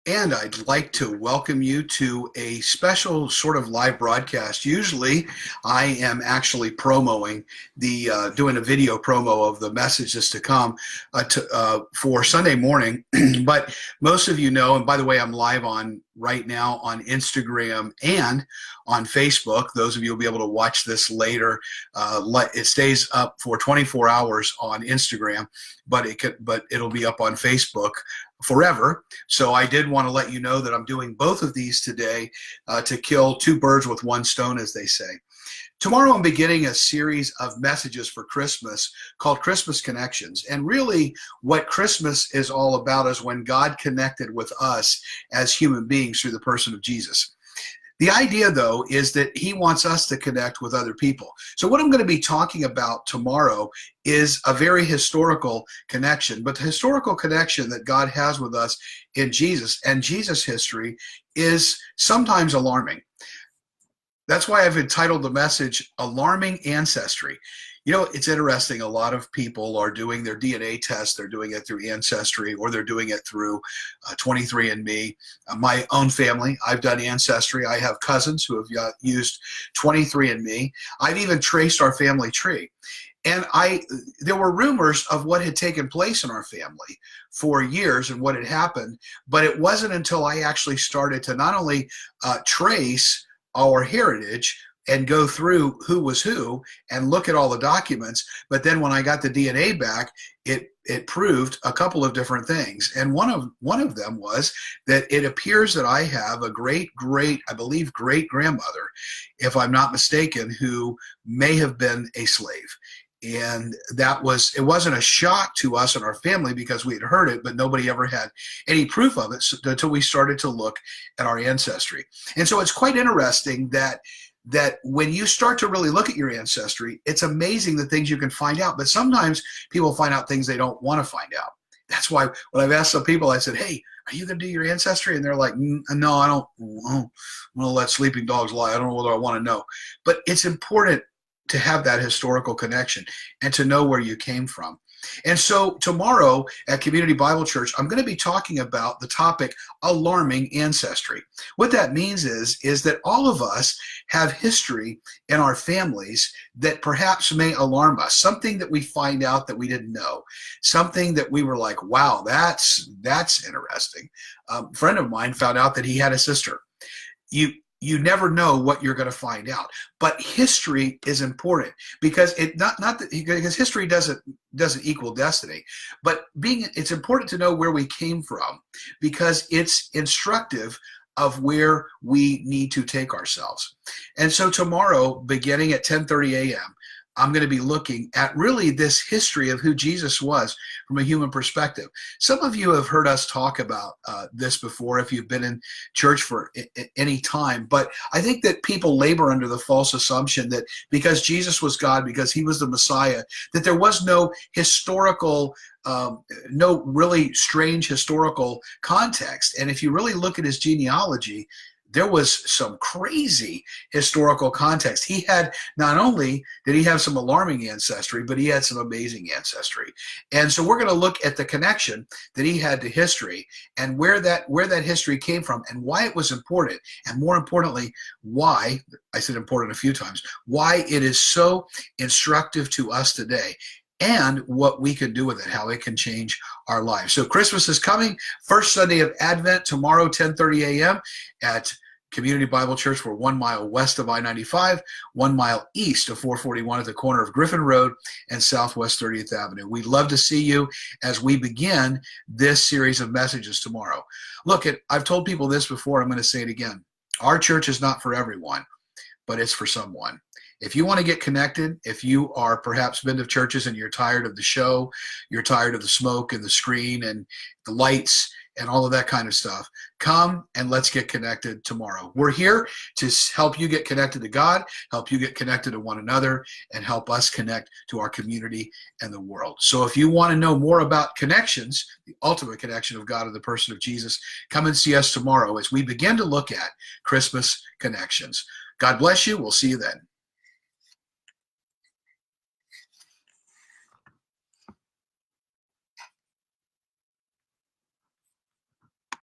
And I'd like to welcome you to a special sort of live broadcast. Usually, I am actually doing a video promo of the messages to come for Sunday morning. But most of you know, and by the way, I'm live on right now on Instagram and on Facebook. Those of you will be able to watch this later. It stays up for 24 hours on Instagram, but it'll be up on Facebook forever. So I did want to let you know that I'm doing both of these today to kill two birds with one stone, as they say. Tomorrow I'm beginning a series of messages for Christmas called Christmas Connections. And really what Christmas is all about is when God connected with us as human beings through the person of Jesus. The idea, though, is that he wants us to connect with other people. So what I'm going to be talking about tomorrow is a very historical connection, but the historical connection that God has with us in Jesus and Jesus' history is sometimes alarming. That's why I've entitled the message, Alarming Ancestry. You know, it's interesting. A lot of people are doing their DNA test. They're doing it through Ancestry, or they're doing it through 23andMe. My own family, I've done Ancestry. I have cousins who have used 23andMe. I've even traced our family tree. And there were rumors of what had taken place in our family for years and what had happened. But it wasn't until I actually started to not only trace our heritage and go through who was who and look at all the documents. But then when I got the DNA back, it proved a couple of different things. And one of them was that it appears that I have a great grandmother, if I'm not mistaken, who may have been a slave. And it wasn't a shock to us and our family because we had heard it, but nobody ever had any proof of it until we started to look at our ancestry. And so it's quite interesting that when you start to really look at your ancestry, it's amazing the things you can find out. But sometimes people find out things they don't want to find out. That's why when I've asked some people, I said, hey, are you going to do your ancestry? And they're like, no, I don't. I'm going to let sleeping dogs lie. I don't know whether I want to know. But it's important to have that historical connection and to know where you came from. And so tomorrow at Community Bible Church, I'm going to be talking about the topic alarming ancestry. What that means is that all of us have history in our families that perhaps may alarm us, something that we find out that we didn't know, something that we were like, wow, that's interesting. A friend of mine found out that he had a sister. You never know what you're going to find out, but history is important because because history doesn't equal destiny, but it's important to know where we came from because it's instructive of where we need to take ourselves. And so tomorrow, beginning at 10:30 a.m., I'm going to be looking at really this history of who Jesus was from a human perspective. Some of you have heard us talk about this before if you've been in church for any time, but I think that people labor under the false assumption that because Jesus was God, because he was the Messiah, that there was no historical no really strange historical context. And if you really look at his genealogy, there was some crazy historical context. He had, not only did he have some alarming ancestry, but he had some amazing ancestry. And so we're going to look at the connection that he had to history and where that history came from and why it was important. And more importantly, why, I said important a few times, why it is so instructive to us today and what we can do with it, how it can change our lives. So Christmas is coming, first Sunday of Advent, tomorrow, 10:30 a.m. at Community Bible Church. We're 1 mile west of I-95, 1 mile east of 441 at the corner of Griffin Road and Southwest 30th Avenue. We'd love to see you as we begin this series of messages tomorrow. Look, I've told people this before, I'm going to say it again. Our church is not for everyone, but it's for someone. If you want to get connected, if you are perhaps been to churches and you're tired of the show, you're tired of the smoke and the screen and the lights and all of that kind of stuff, come and let's get connected tomorrow. We're here to help you get connected to God, help you get connected to one another, and help us connect to our community and the world. So if you want to know more about connections, the ultimate connection of God and the person of Jesus, come and see us tomorrow as we begin to look at Christmas connections. God bless you. We'll see you then.